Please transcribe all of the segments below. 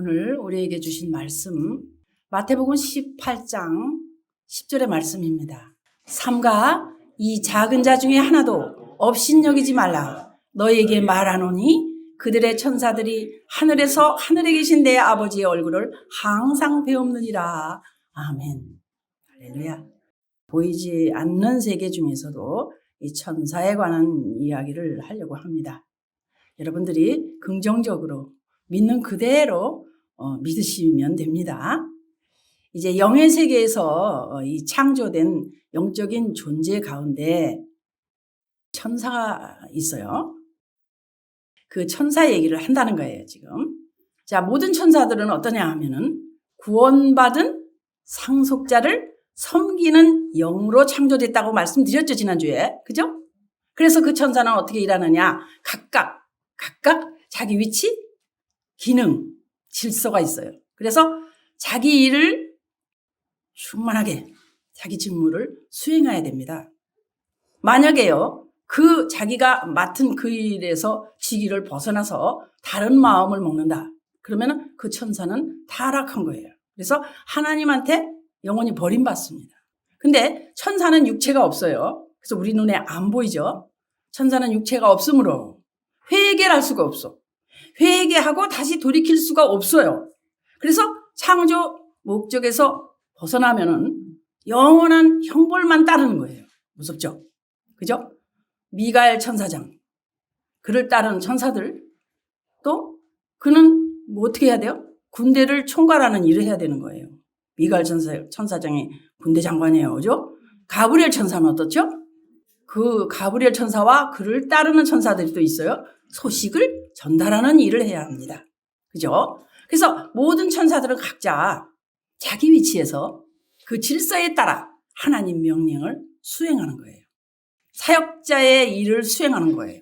오늘 우리에게 주신 말씀 마태복음 18장 10절의 말씀입니다. 삼가 이 작은 자 중에 하나도 업신여기지 말라. 너희에게 말하노니 그들의 천사들이 하늘에서 하늘에 계신 내 아버지의 얼굴을 항상 배웁느니라. 아멘. 할렐루야. 보이지 않는 세계 중에서도 이 천사에 관한 이야기를 하려고 합니다. 여러분들이 긍정적으로 믿는 그대로 믿으시면 됩니다. 이제 영의 세계에서 이 창조된 영적인 존재 가운데 천사가 있어요. 그 천사 얘기를 한다는 거예요, 지금. 자, 모든 천사들은 어떠냐 하면은 구원받은 상속자를 섬기는 영으로 창조됐다고 말씀드렸죠, 지난주에. 그죠? 그래서 그 천사는 어떻게 일하느냐? 각각 자기 위치, 기능, 질서가 있어요. 그래서 자기 일을 충만하게 자기 직무를 수행해야 됩니다. 만약에요, 그 자기가 맡은 그 일에서 직위를 벗어나서 다른 마음을 먹는다. 그러면 그 천사는 타락한 거예요. 그래서 하나님한테 영원히 버림받습니다. 근데 천사는 육체가 없어요. 그래서 우리 눈에 안 보이죠. 천사는 육체가 없으므로 회개를 할 수가 없어. 회개하고 다시 돌이킬 수가 없어요. 그래서 창조 목적에서 벗어나면은 영원한 형벌만 따르는 거예요. 무섭죠? 그죠? 미가엘 천사장, 그를 따르는 천사들, 또 그는 뭐 어떻게 해야 돼요? 군대를 총괄하는 일을 해야 되는 거예요. 미가엘 천사장이 군대 장관이에요. 그죠? 가브리엘 천사는 어떻죠? 그 가브리엘 천사와 그를 따르는 천사들이 또 있어요. 소식을 전달하는 일을 해야 합니다. 그죠? 그래서 모든 천사들은 각자 자기 위치에서 그 질서에 따라 하나님 명령을 수행하는 거예요. 사역자의 일을 수행하는 거예요.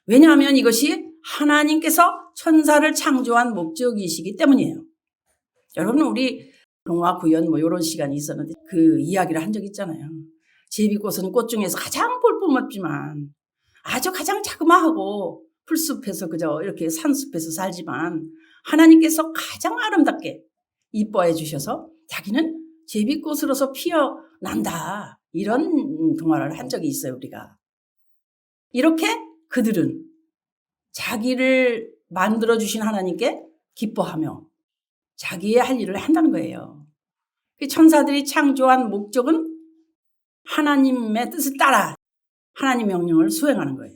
왜냐하면 이것이 하나님께서 천사를 창조한 목적이시기 때문이에요. 여러분, 우리 동화 구연 이런 시간이 있었는데 그 이야기를 한 적 있잖아요. 제비꽃은 꽃 중에서 가장 볼품없지만 아주 가장 자그마하고 풀숲에서 그저 이렇게 산숲에서 살지만 하나님께서 가장 아름답게 이뻐해 주셔서 자기는 제비꽃으로서 피어난다. 이런 동화를 한 적이 있어요, 우리가. 이렇게 그들은 자기를 만들어주신 하나님께 기뻐하며 자기의 할 일을 한다는 거예요. 천사들이 창조한 목적은 하나님의 뜻을 따라 하나님 명령을 수행하는 거예요.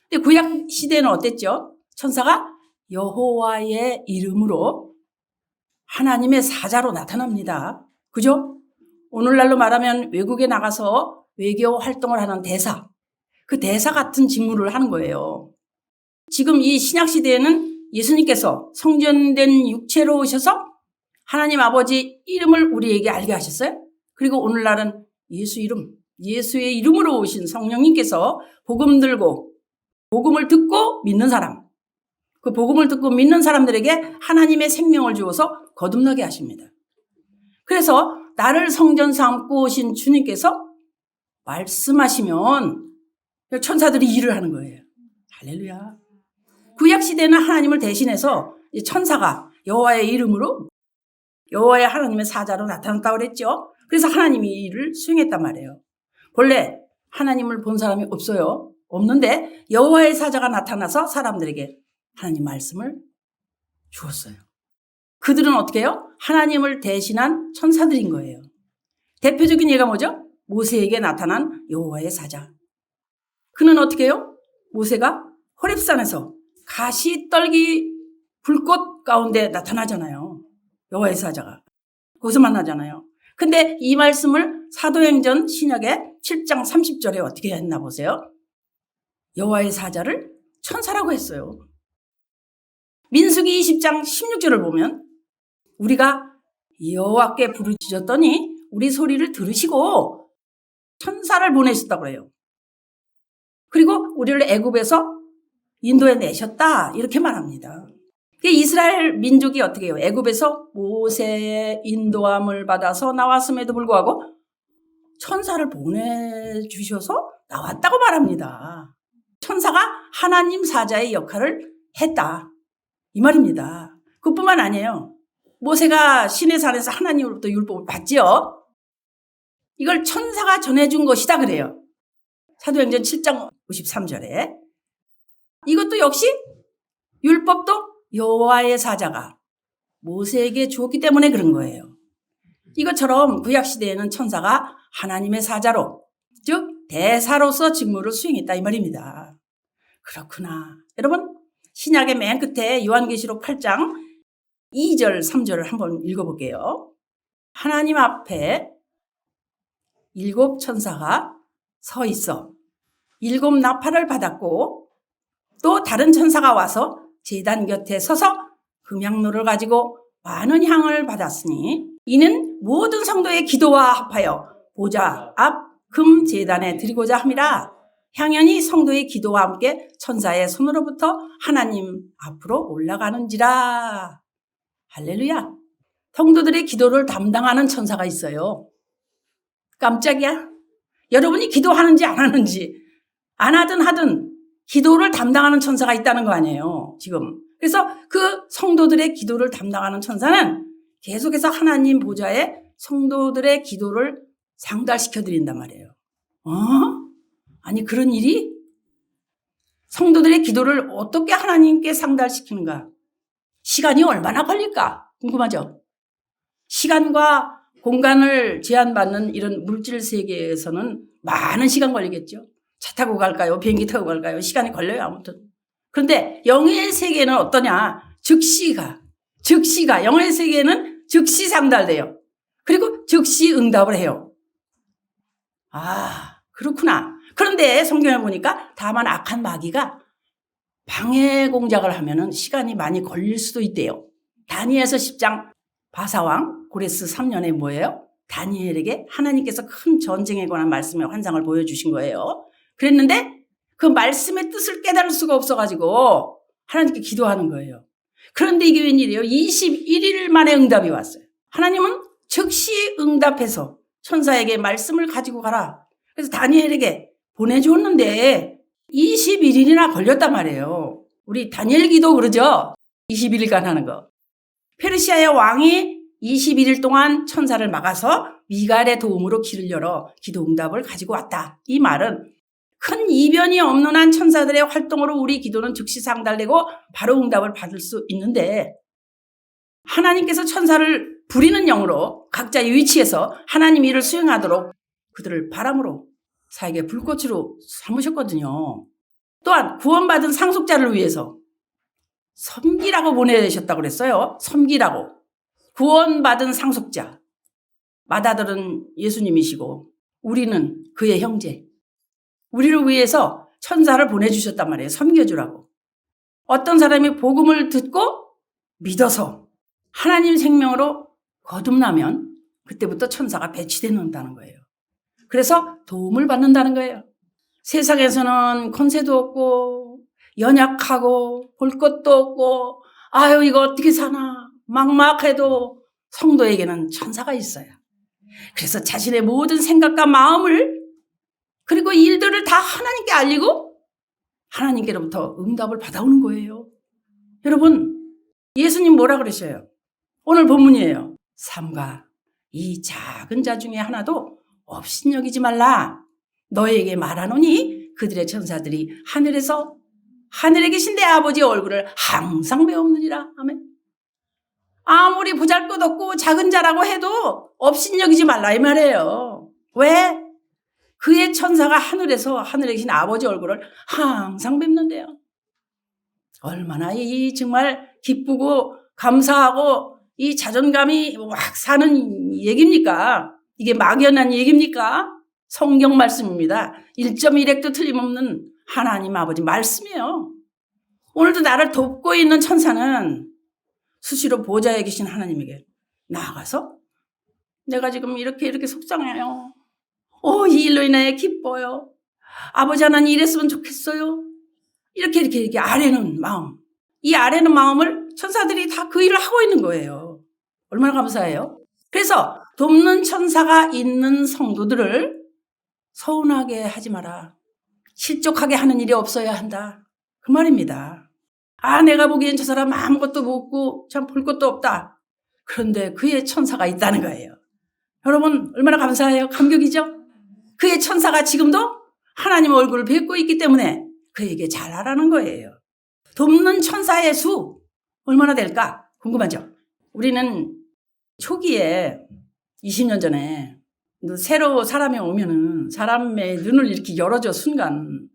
근데 구약 시대는 어땠죠? 천사가 여호와의 이름으로 하나님의 사자로 나타납니다. 그죠? 오늘날로 말하면 외국에 나가서 외교 활동을 하는 대사, 그 대사 같은 직무를 하는 거예요. 지금 이 신약 시대에는 예수님께서 성전된 육체로 오셔서 하나님 아버지 이름을 우리에게 알게 하셨어요. 그리고 오늘날은 예수 이름, 예수의 이름으로 오신 성령님께서 복음 들고 복음을 듣고 믿는 사람, 그 복음을 듣고 믿는 사람들에게 하나님의 생명을 주어서 거듭나게 하십니다. 그래서 나를 성전 삼고 오신 주님께서 말씀하시면 천사들이 일을 하는 거예요. 할렐루야. 구약 시대는 하나님을 대신해서 천사가 여호와의 이름으로 여호와의 하나님의 사자로 나타났다고 그랬죠. 그래서 하나님이 이 일을 수행했단 말이에요. 본래 하나님을 본 사람이 없어요. 없는데 여호와의 사자가 나타나서 사람들에게 하나님 말씀을 주었어요. 그들은 어떻게 해요? 하나님을 대신한 천사들인 거예요. 대표적인 예가 뭐죠? 모세에게 나타난 여호와의 사자. 그는 어떻게 해요? 모세가 호렙산에서 가시떨기 불꽃 가운데 나타나잖아요. 여호와의 사자가. 거기서 만나잖아요. 근데 이 말씀을 사도행전 신약의 7장 30절에 어떻게 했나 보세요. 여호와의 사자를 천사라고 했어요. 민수기 20장 16절을 보면 우리가 여호와께 부르짖었더니 우리 소리를 들으시고 천사를 보내셨다고 해요. 그리고 우리를 애굽에서 인도해 내셨다 이렇게 말합니다. 이스라엘 민족이 어떻게 해요? 애굽에서 모세의 인도함을 받아서 나왔음에도 불구하고 천사를 보내주셔서 나왔다고 말합니다. 천사가 하나님 사자의 역할을 했다 이 말입니다. 그뿐만 아니에요. 모세가 시내산에서 하나님으로부터 율법을 받지요. 이걸 천사가 전해준 것이다 그래요. 사도행전 7장 53절에. 이것도 역시 율법도 여호와의 사자가 모세에게 주었기 때문에 그런 거예요. 이것처럼 구약시대에는 천사가 하나님의 사자로, 즉 대사로서 직무를 수행했다 이 말입니다. 그렇구나. 여러분, 신약의 맨 끝에 요한계시록 8장 2절 3절을 한번 읽어볼게요. 하나님 앞에 7 천사가 서 있어 7 나팔을 받았고, 또 다른 천사가 와서 제단 곁에 서서 금향로를 가지고 많은 향을 받았으니 이는 모든 성도의 기도와 합하여 보좌 앞 금 제단에 드리고자 함이라. 향연이 성도의 기도와 함께 천사의 손으로부터 하나님 앞으로 올라가는지라. 할렐루야. 성도들의 기도를 담당하는 천사가 있어요. 깜짝이야. 여러분이 기도하는지 안 하는지, 안 하든 하든 기도를 담당하는 천사가 있다는 거 아니에요, 지금. 그래서 그 성도들의 기도를 담당하는 천사는 계속해서 하나님 보좌에 성도들의 기도를 상달시켜 드린단 말이에요. 아니, 그런 일이? 성도들의 기도를 어떻게 하나님께 상달시키는가? 시간이 얼마나 걸릴까? 궁금하죠? 시간과 공간을 제한받는 이런 물질 세계에서는 많은 시간 걸리겠죠. 차 타고 갈까요? 비행기 타고 갈까요? 시간이 걸려요, 아무튼. 그런데 영의 세계는 어떠냐? 즉시가 영의 세계는 즉시 상달돼요. 그리고 즉시 응답을 해요. 아, 그렇구나. 그런데 성경에 보니까 다만 악한 마귀가 방해 공작을 하면은 시간이 많이 걸릴 수도 있대요. 다니엘서 10장 바사왕 고레스 3년에 뭐예요? 다니엘에게 하나님께서 큰 전쟁에 관한 말씀의 환상을 보여주신 거예요. 그랬는데 그 말씀의 뜻을 깨달을 수가 없어가지고 하나님께 기도하는 거예요. 그런데 이게 웬일이에요? 21일 만에 응답이 왔어요. 하나님은 즉시 응답해서 천사에게 말씀을 가지고 가라. 그래서 다니엘에게 보내줬는데 21일이나 걸렸단 말이에요. 우리 다니엘 기도 그러죠? 21일간 하는 거. 페르시아의 왕이 21일 동안 천사를 막아서 미갈의 도움으로 길을 열어 기도 응답을 가지고 왔다. 이 말은 큰 이변이 없는 한 천사들의 활동으로 우리 기도는 즉시 상달되고 바로 응답을 받을 수 있는데, 하나님께서 천사를 부리는 영으로 각자의 위치에서 하나님 일을 수행하도록 그들을 바람으로 사에게 불꽃으로 삼으셨거든요. 또한 구원받은 상속자를 위해서 섬기라고 보내셨다고 그랬어요. 섬기라고. 구원받은 상속자. 맏아들은 예수님이시고 우리는 그의 형제. 우리를 위해서 천사를 보내주셨단 말이에요. 섬겨주라고. 어떤 사람이 복음을 듣고 믿어서 하나님 생명으로 거듭나면 그때부터 천사가 배치되는다는 거예요. 그래서 도움을 받는다는 거예요. 세상에서는 권세도 없고 연약하고 볼 것도 없고 아유 이거 어떻게 사나 막막해도 성도에게는 천사가 있어요. 그래서 자신의 모든 생각과 마음을 그리고 일들을 다 하나님께 알리고 하나님께로부터 응답을 받아오는 거예요. 여러분, 예수님 뭐라 그러셔요? 오늘 본문이에요. 삼가 이 작은 자 중에 하나도 업신여기지 말라. 너에게 말하노니 그들의 천사들이 하늘에 계신 내 아버지의 얼굴을 항상 배우느니라. 아멘. 아무리 보잘것없고 작은 자라고 해도 업신여기지 말라 이 말이에요. 왜? 그의 천사가 하늘에 계신 아버지 얼굴을 항상 뵙는데요. 얼마나 이 정말 기쁘고 감사하고 이 자존감이 확 사는 얘기입니까? 이게 막연한 얘기입니까? 성경 말씀입니다. 1.1핵도 틀림없는 하나님 아버지 말씀이에요. 오늘도 나를 돕고 있는 천사는 수시로 보좌에 계신 하나님에게 나아가서 내가 지금 이렇게 속상해요. 이 일로 인해 기뻐요. 아버지 하나님 이랬으면 좋겠어요. 이렇게 아뢰는 마음. 이 아뢰는 마음을 천사들이 다 그 일을 하고 있는 거예요. 얼마나 감사해요. 그래서 돕는 천사가 있는 성도들을 서운하게 하지 마라. 실족하게 하는 일이 없어야 한다. 그 말입니다. 아, 내가 보기엔 저 사람 아무것도 못고 참 볼 것도 없다. 그런데 그의 천사가 있다는 거예요. 여러분 얼마나 감사해요. 감격이죠. 그의 천사가 지금도 하나님 얼굴을 뵙고 있기 때문에 그에게 잘하라는 거예요. 돕는 천사의 수 얼마나 될까 궁금하죠. 우리는 초기에 20년 전에 새로 사람이 오면은 사람의 눈을 이렇게 열어줘 순간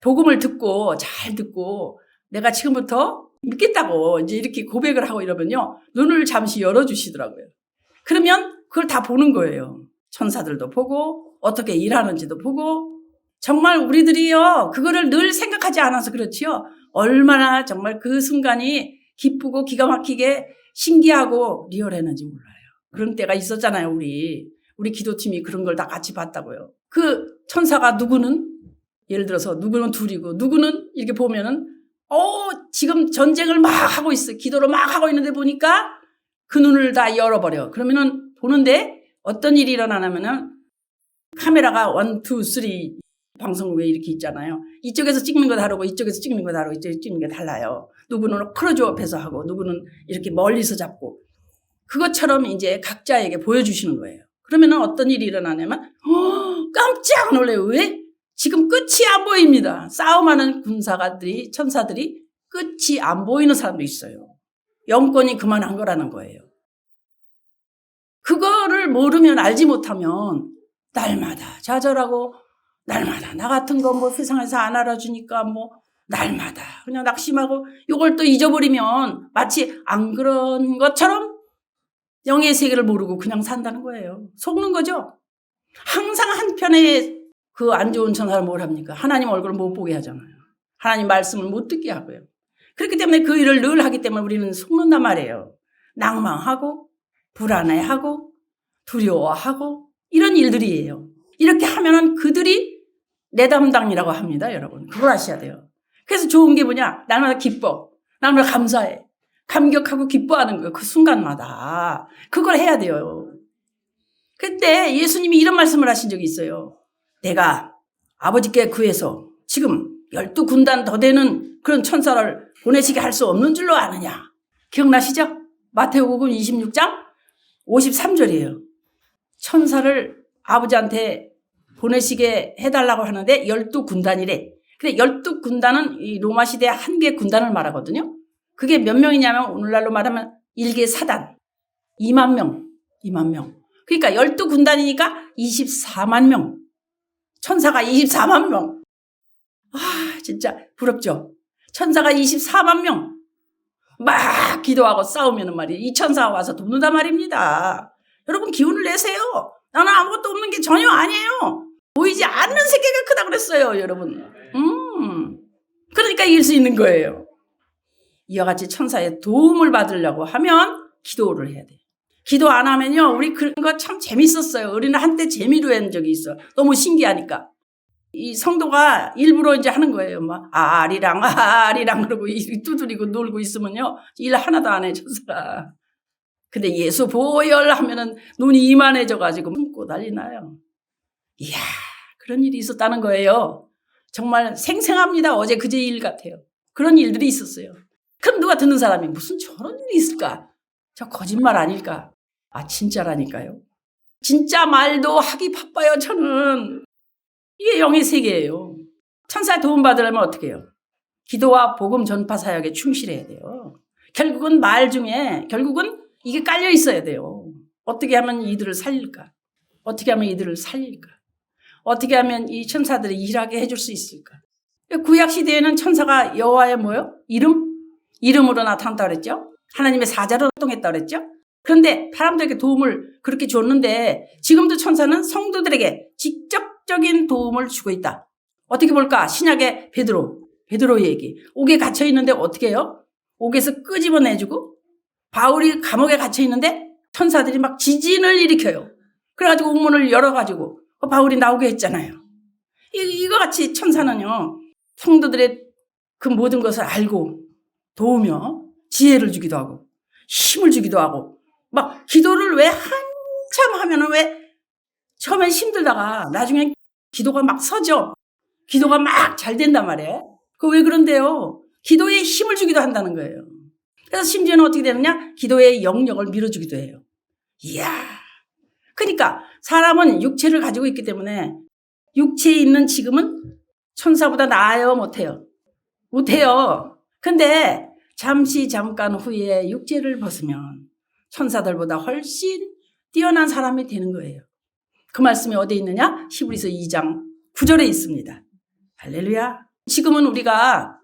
복음을 듣고 잘 듣고 내가 지금부터 믿겠다고 이제 이렇게 고백을 하고 이러면요 눈을 잠시 열어주시더라고요. 그러면 그걸 다 보는 거예요. 천사들도 보고 어떻게 일하는지도 보고 정말 우리들이요 그거를 늘 생각하지 않아서 그렇지요. 얼마나 정말 그 순간이 기쁘고 기가 막히게 신기하고 리얼했는지 몰라요. 그런 때가 있었잖아요. 우리 기도팀이 그런 걸 다 같이 봤다고요. 그 천사가 누구는 예를 들어서 누구는 둘이고 누구는 이렇게 보면은 지금 전쟁을 막 하고 있어. 기도를 막 하고 있는데 보니까 그 눈을 다 열어버려. 그러면은 보는데 어떤 일이 일어나냐면은 카메라가 1, 2, 3 방송국에 이렇게 있잖아요. 이쪽에서 찍는 거 다르고 이쪽에서 찍는 거 다르고 이쪽에서 찍는 게 달라요. 누구는 클로즈업해서 하고 누구는 이렇게 멀리서 잡고 그것처럼 이제 각자에게 보여주시는 거예요. 그러면은 어떤 일이 일어나냐면 깜짝 놀래요. 왜? 지금 끝이 안 보입니다. 싸움하는 군사가들이 천사들이 끝이 안 보이는 사람도 있어요. 영권이 그만한 거라는 거예요. 그거를 모르면 알지 못하면 날마다 좌절하고 날마다 나 같은 거 뭐 세상에서 안 알아주니까 뭐 날마다 그냥 낙심하고 이걸 또 잊어버리면 마치 안 그런 것처럼 영의 세계를 모르고 그냥 산다는 거예요. 속는 거죠. 항상 한편에 그 안 좋은 천사를 뭘 합니까? 하나님 얼굴을 못 보게 하잖아요. 하나님 말씀을 못 듣게 하고요. 그렇기 때문에 그 일을 늘 하기 때문에 우리는 속는단 말이에요. 낭망하고 불안해하고 두려워하고 이런 일들이에요. 이렇게 하면은 그들이 내 담당이라고 합니다. 여러분 그걸 아셔야 돼요. 그래서 좋은 게 뭐냐? 날마다 기뻐. 날마다 감사해. 감격하고 기뻐하는 거예요. 그 순간마다. 그걸 해야 돼요. 그때 예수님이 이런 말씀을 하신 적이 있어요. 내가 아버지께 구해서 지금 12군단 더 되는 그런 천사를 보내시게 할 수 없는 줄로 아느냐. 기억나시죠? 마태복음 26장 53절이에요. 천사를 아버지한테 보내시게 해달라고 하는데 12군단이래. 근데 12군단은 이 로마 시대 한 개 군단을 말하거든요. 그게 몇 명이냐면 오늘날로 말하면 1개 사단 2만 명. 그러니까 12군단이니까 24만 명. 천사가 24만 명. 진짜 부럽죠. 천사가 24만 명. 막 기도하고 싸우면 말이에요. 이 천사가 와서 돕는단 말입니다. 여러분 기운을 내세요. 나는 아무것도 없는 게 전혀 아니에요. 보이지 않는 세계가 크다 그랬어요. 여러분. 그러니까 이길 수 있는 거예요. 이와 같이 천사의 도움을 받으려고 하면 기도를 해야 돼요. 기도 안 하면요. 우리 그런 거 참 재밌었어요. 우리는 한때 재미로 한 적이 있어. 너무 신기하니까. 이 성도가 일부러 이제 하는 거예요. 막 아리랑 그러고 두드리고 놀고 있으면요. 일 하나도 안 해, 천사가. 근데 예수 보혈 하면은 눈이 이만해져가지고 숨고 난리 나요. 이야, 그런 일이 있었다는 거예요. 정말 생생합니다. 어제 그제 일 같아요. 그런 일들이 있었어요. 그럼 누가 듣는 사람이 무슨 저런 일이 있을까? 저 거짓말 아닐까? 진짜라니까요. 진짜 말도 하기 바빠요, 저는. 이게 영의 세계예요. 천사의 도움 받으려면 어떻게 해요? 기도와 복음 전파 사역에 충실해야 돼요. 결국은 말 중에 결국은 이게 깔려 있어야 돼요. 어떻게 하면 이들을 살릴까? 어떻게 하면 이들을 살릴까? 어떻게 하면 이 천사들이 일하게 해줄 수 있을까? 구약 시대에는 천사가 여호와의 뭐요? 이름으로 나타났다 그랬죠? 하나님의 사자로 활동했다 그랬죠? 그런데 사람들에게 도움을 그렇게 줬는데 지금도 천사는 성도들에게 직접적인 도움을 주고 있다. 어떻게 볼까? 신약의 베드로 얘기. 옥에 갇혀 있는데 어떻게 해요? 옥에서 끄집어내주고 바울이 감옥에 갇혀 있는데 천사들이 막 지진을 일으켜요. 그래가지고 옥문을 열어가지고 바울이 나오게 했잖아요. 이거 같이 천사는요. 성도들의 그 모든 것을 알고 도우며 지혜를 주기도 하고 힘을 주기도 하고 막 기도를 왜 한참 하면은 왜 처음엔 힘들다가 나중엔 기도가 막 서죠. 기도가 막 잘 된단 말이에요. 그 왜 그런데요? 기도에 힘을 주기도 한다는 거예요. 그래서 심지어는 어떻게 되느냐? 기도의 영역을 밀어주기도 해요. 이야. 그러니까 사람은 육체를 가지고 있기 때문에 육체에 있는 지금은 천사보다 나아요? 못해요? 못해요. 근데 잠시 잠깐 후에 육체를 벗으면 천사들보다 훨씬 뛰어난 사람이 되는 거예요. 그 말씀이 어디에 있느냐? 히브리서 2장 9절에 있습니다. 할렐루야. 지금은 우리가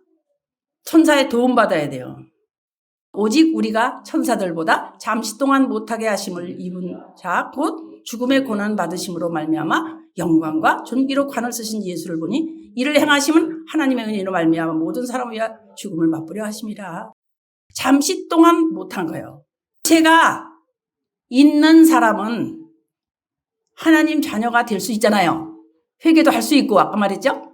천사의 도움받아야 돼요. 오직 우리가 천사들보다 잠시 동안 못하게 하심을 입은 자 곧 죽음의 고난 받으심으로 말미암아 영광과 존귀로 관을 쓰신 예수를 보니 이를 행하심은 하나님의 은혜로 말미암아 모든 사람을 위하여 죽음을 맛보려 하심이라. 잠시 동안 못한 거예요. 제가 있는 사람은 하나님 자녀가 될 수 있잖아요. 회개도 할 수 있고 아까 말했죠.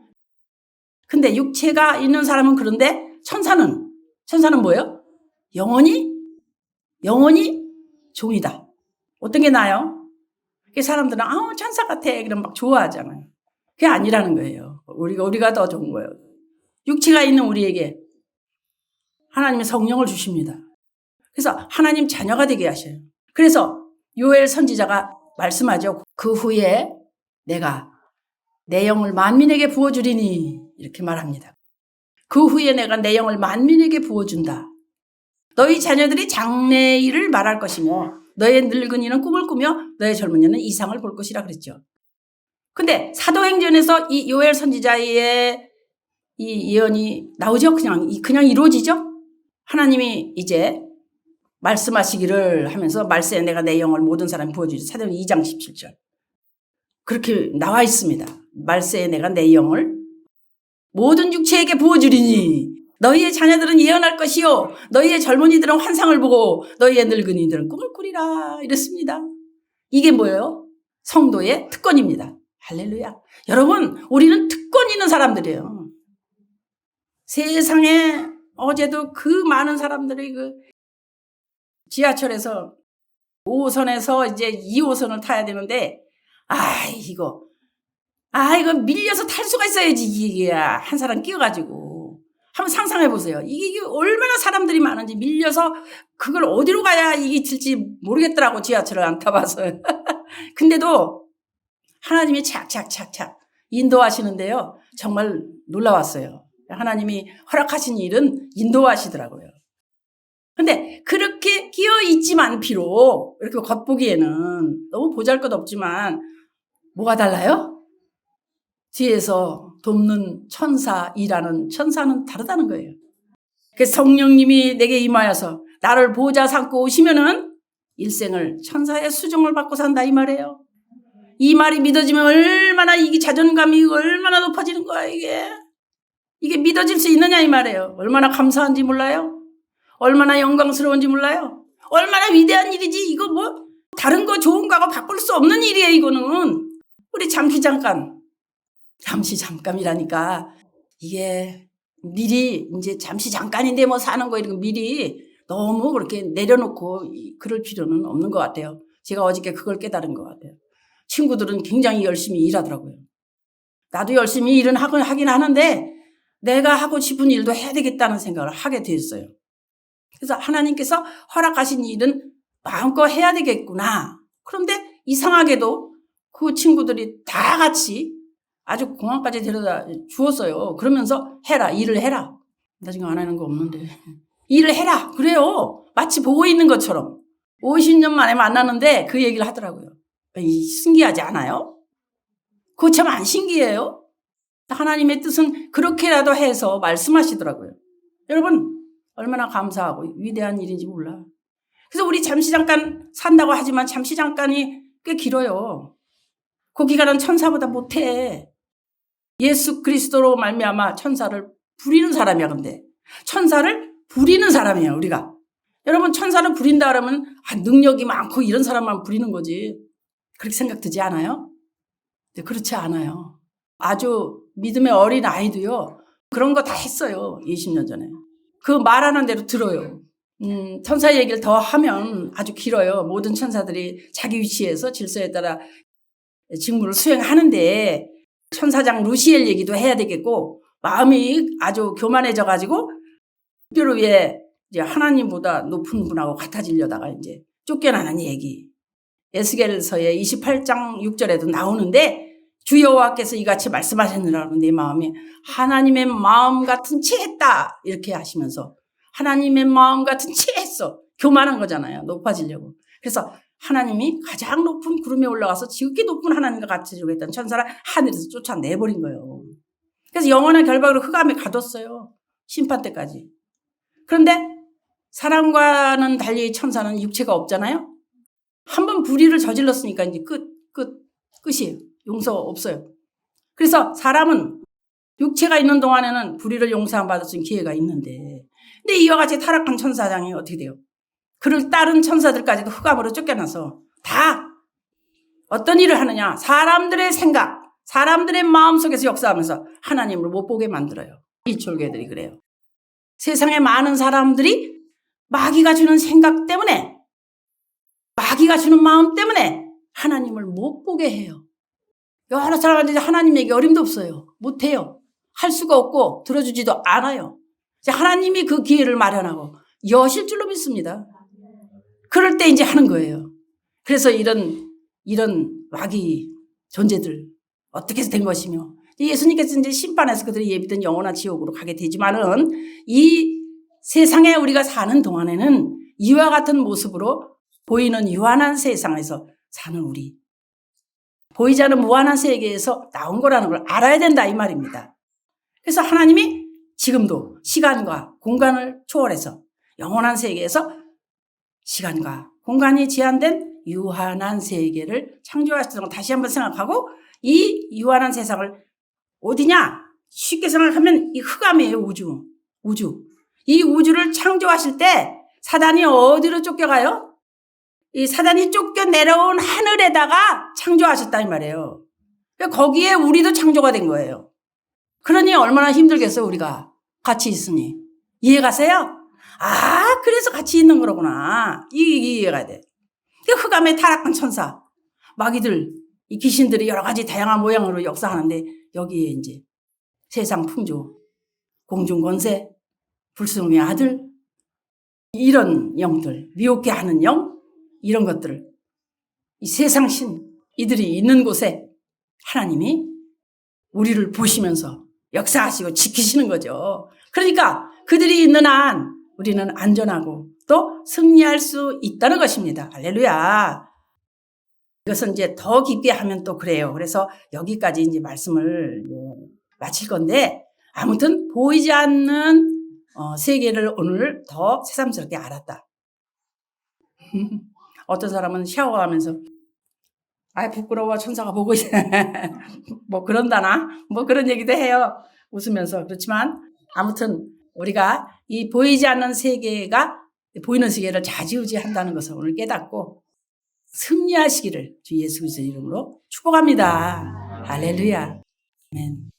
근데 육체가 있는 사람은 그런데 천사는 뭐예요? 영원히 종이다. 어떤 게 나아요? 사람들은 천사 같아 그럼 막 좋아하잖아요. 그게 아니라는 거예요. 우리가 더 좋은 거예요. 육체가 있는 우리에게 하나님의 성령을 주십니다. 그래서 하나님 자녀가 되게 하셔요. 그래서 요엘 선지자가 말씀하죠. 그 후에 내가 내 영을 만민에게 부어주리니 이렇게 말합니다. 그 후에 내가 내 영을 만민에게 부어준다. 너희 자녀들이 장래의 일을 말할 것이며 너의 늙은이는 꿈을 꾸며 너의 젊은이는 이상을 볼 것이라 그랬죠. 근데 사도행전에서 이 요엘 선지자의 이 예언이 나오죠? 그냥 이루어지죠? 하나님이 이제 말씀하시기를 하면서 말세에 내가 내 영을 모든 사람이 부어주리라. 사도행전 2장 17절. 그렇게 나와 있습니다. 말세에 내가 내 영을 모든 육체에게 부어주리니 너희의 자녀들은 예언할 것이요 너희의 젊은이들은 환상을 보고 너희의 늙은이들은 꿈을 꾸리라 이랬습니다. 이게 뭐예요? 성도의 특권입니다. 할렐루야. 여러분 우리는 특권 있는 사람들이에요. 세상에 어제도 그 많은 사람들이 지하철에서 5호선에서 이제 2호선을 타야 되는데 이거 밀려서 탈 수가 있어야지. 이게 한 사람 끼어가지고 한번 상상해 보세요. 이게 얼마나 사람들이 많은지 밀려서 그걸 어디로 가야 이게 될지 모르겠더라고. 지하철을 안 타봐서. 근데도 하나님이 착착착착 인도하시는데요. 정말 놀라웠어요. 하나님이 허락하신 일은 인도하시더라고요. 근데 그렇게 끼어있지만 비록 이렇게 겉보기에는 너무 보잘것없지만 뭐가 달라요? 뒤에서 돕는 천사, 일하는 천사는 다르다는 거예요. 그래서 성령님이 내게 임하여서 나를 보좌 삼고 오시면은 일생을 천사의 수종을 받고 산다 이 말이에요. 이 말이 믿어지면 얼마나 이게 자존감이 얼마나 높아지는 거야 이게 믿어질 수 있느냐 이 말이에요. 얼마나 감사한지 몰라요? 얼마나 영광스러운지 몰라요? 얼마나 위대한 일이지 이거 뭐 다른 거 좋은 거하고 바꿀 수 없는 일이에요 이거는. 우리 잠시 잠깐이라니까 이게 미리 이제 잠시 잠깐인데 뭐 사는 거 이런 거 미리 너무 그렇게 내려놓고 그럴 필요는 없는 것 같아요. 제가 어저께 그걸 깨달은 것 같아요. 친구들은 굉장히 열심히 일하더라고요. 나도 열심히 일은 하긴 하는데 내가 하고 싶은 일도 해야 되겠다는 생각을 하게 됐어요. 그래서 하나님께서 허락하신 일은 마음껏 해야 되겠구나. 그런데 이상하게도 그 친구들이 다 같이 아주 공항까지 데려다 주었어요. 그러면서 일을 해라. 나 지금 안 하는 거 없는데. 일을 해라. 그래요. 마치 보고 있는 것처럼. 50년 만에 만났는데 그 얘기를 하더라고요. 신기하지 않아요? 그거 참 안 신기해요? 하나님의 뜻은 그렇게라도 해서 말씀하시더라고요. 여러분 얼마나 감사하고 위대한 일인지 몰라. 그래서 우리 잠시 잠깐 산다고 하지만 잠시 잠깐이 꽤 길어요. 그 기간은 천사보다 못해. 예수 그리스도로 말미암아 천사를 부리는 사람이야. 근데 천사를 부리는 사람이에요 우리가. 여러분 천사를 부린다 그러면 능력이 많고 이런 사람만 부리는 거지. 그렇게 생각되지 않아요? 근데 그렇지 않아요. 아주 믿음의 어린 아이도요 그런 거 다 했어요. 20년 전에. 그 말하는 대로 들어요. 천사 얘기를 더 하면 아주 길어요. 모든 천사들이 자기 위치에서 질서에 따라 직무를 수행하는데 천사장 루시엘 얘기도 해야 되겠고 마음이 아주 교만해져 가지고 특별히 왜 이제 하나님보다 높은 분하고 같아지려다가 이제 쫓겨나는 얘기. 에스겔서의 28장 6절에도 나오는데 주 여호와께서 이같이 말씀하셨느라고 내 마음이 하나님의 마음 같은 체했다 이렇게 하시면서 하나님의 마음 같은 체했어. 교만한 거잖아요. 높아지려고. 그래서 하나님이 가장 높은 구름에 올라가서 지극히 높은 하나님과 같이 했던 천사를 하늘에서 쫓아내버린 거예요. 그래서 영원한 결박으로 흑암에 가뒀어요. 심판 때까지. 그런데 사람과는 달리 천사는 육체가 없잖아요. 한번 불의를 저질렀으니까 이제 끝이에요. 용서 없어요. 그래서 사람은 육체가 있는 동안에는 불의를 용서받을 수 있는 기회가 있는데, 근데 이와 같이 타락한 천사장이 어떻게 돼요? 그를 따른 천사들까지도 흑암으로 쫓겨나서 다 어떤 일을 하느냐? 사람들의 생각, 사람들의 마음속에서 역사하면서 하나님을 못 보게 만들어요. 이 졸개들이 그래요. 세상에 많은 사람들이 마귀가 주는 생각 때문에, 마귀가 주는 마음 때문에 하나님을 못 보게 해요. 여러 사람한테 하나님에게 어림도 없어요. 못해요. 할 수가 없고 들어주지도 않아요. 하나님이 그 기회를 마련하고 여실 줄로 믿습니다. 그럴 때 이제 하는 거예요. 그래서 이런 마귀 존재들 어떻게 해서 된 것이며, 예수님께서 이제 심판해서 그들이 예비된 영원한 지옥으로 가게 되지만은 이 세상에 우리가 사는 동안에는 이와 같은 모습으로 보이는 유한한 세상에서 사는 우리, 보이지 않는 무한한 세계에서 나온 거라는 걸 알아야 된다 이 말입니다. 그래서 하나님이 지금도 시간과 공간을 초월해서 영원한 세계에서 시간과 공간이 제한된 유한한 세계를 창조하셨다는 걸 다시 한번 생각하고, 이 유한한 세상을 어디냐? 쉽게 생각하면 이 흑암이에요. 우주. 이 우주를 창조하실 때 사단이 어디로 쫓겨가요? 이 사단이 쫓겨내려온 하늘에다가 창조하셨다 이 말이에요. 거기에 우리도 창조가 된 거예요. 그러니 얼마나 힘들겠어요. 우리가 같이 있으니. 이해가세요? 아, 그래서 같이 있는 거로구나. 이해가 돼. 흑암에 타락한 천사, 마귀들, 이 귀신들이 여러 가지 다양한 모양으로 역사하는데, 여기에 이제 세상 풍조, 공중 권세, 불순의 아들, 이런 영들, 미혹게 하는 영, 이런 것들을, 이 세상 신, 이들이 있는 곳에 하나님이 우리를 보시면서 역사하시고 지키시는 거죠. 그러니까 그들이 있는 한 우리는 안전하고 또 승리할 수 있다는 것입니다. 할렐루야. 이것은 이제 더 깊게 하면 또 그래요. 그래서 여기까지 이제 말씀을 마칠 건데, 아무튼 보이지 않는 세계를 오늘 더 새삼스럽게 알았다. 어떤 사람은 샤워하면서 부끄러워 천사가 보고 있어. 뭐 그런다나 뭐 그런 얘기도 해요. 웃으면서. 그렇지만 아무튼 우리가 이 보이지 않는 세계가 보이는 세계를 좌지우지한다는 것을 오늘 깨닫고 승리하시기를 주 예수 그리스도의 이름으로 축복합니다. 할렐루야. 아멘.